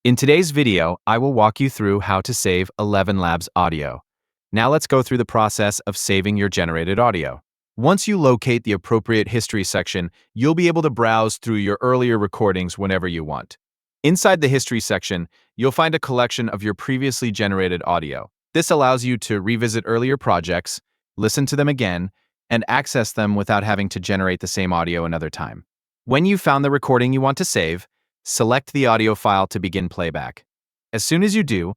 In today's video, I will walk you through how to save ElevenLabs audio. Now let's go through the process of saving your generated audio. Once you locate the appropriate history section, you'll be able to browse through your earlier recordings whenever you want. Inside the history section, you'll find a collection of your previously generated audio. This allows you to revisit earlier projects, listen to them again, and access them without having to generate the same audio another time. When you've found the recording you want to save, select the audio file to begin playback. As soon as you do,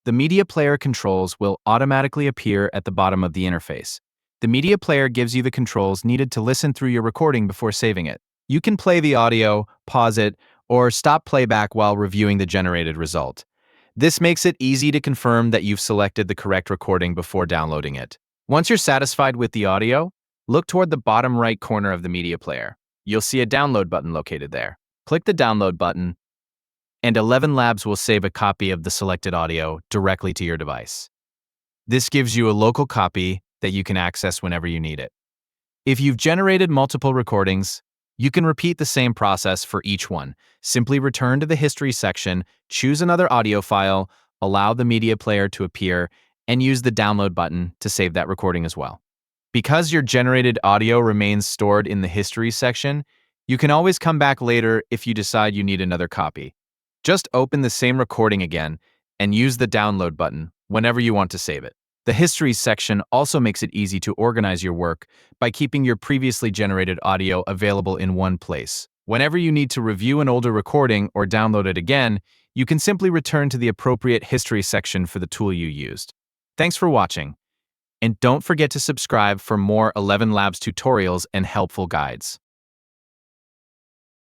the media player controls will automatically appear at the bottom of the interface. The media player gives you the controls needed to listen through your recording before saving it. You can play the audio, pause it, or stop playback while reviewing the generated result. This makes it easy to confirm that you've selected the correct recording before downloading it. Once you're satisfied with the audio, look toward the bottom right corner of the media player. You'll see a download button located there. Click the download button, and ElevenLabs will save a copy of the selected audio directly to your device. This gives you a local copy that you can access whenever you need it. If you've generated multiple recordings, you can repeat the same process for each one. Simply return to the history section, choose another audio file, allow the media player to appear, and use the download button to save that recording as well. Because your generated audio remains stored in the history section, you can always come back later if you decide you need another copy. Just open the same recording again and use the download button whenever you want to save it. The history section also makes it easy to organize your work by keeping your previously generated audio available in one place. Whenever you need to review an older recording or download it again, you can simply return to the appropriate history section for the tool you used. Thanks for watching, and don't forget to subscribe for more ElevenLabs tutorials and helpful guides.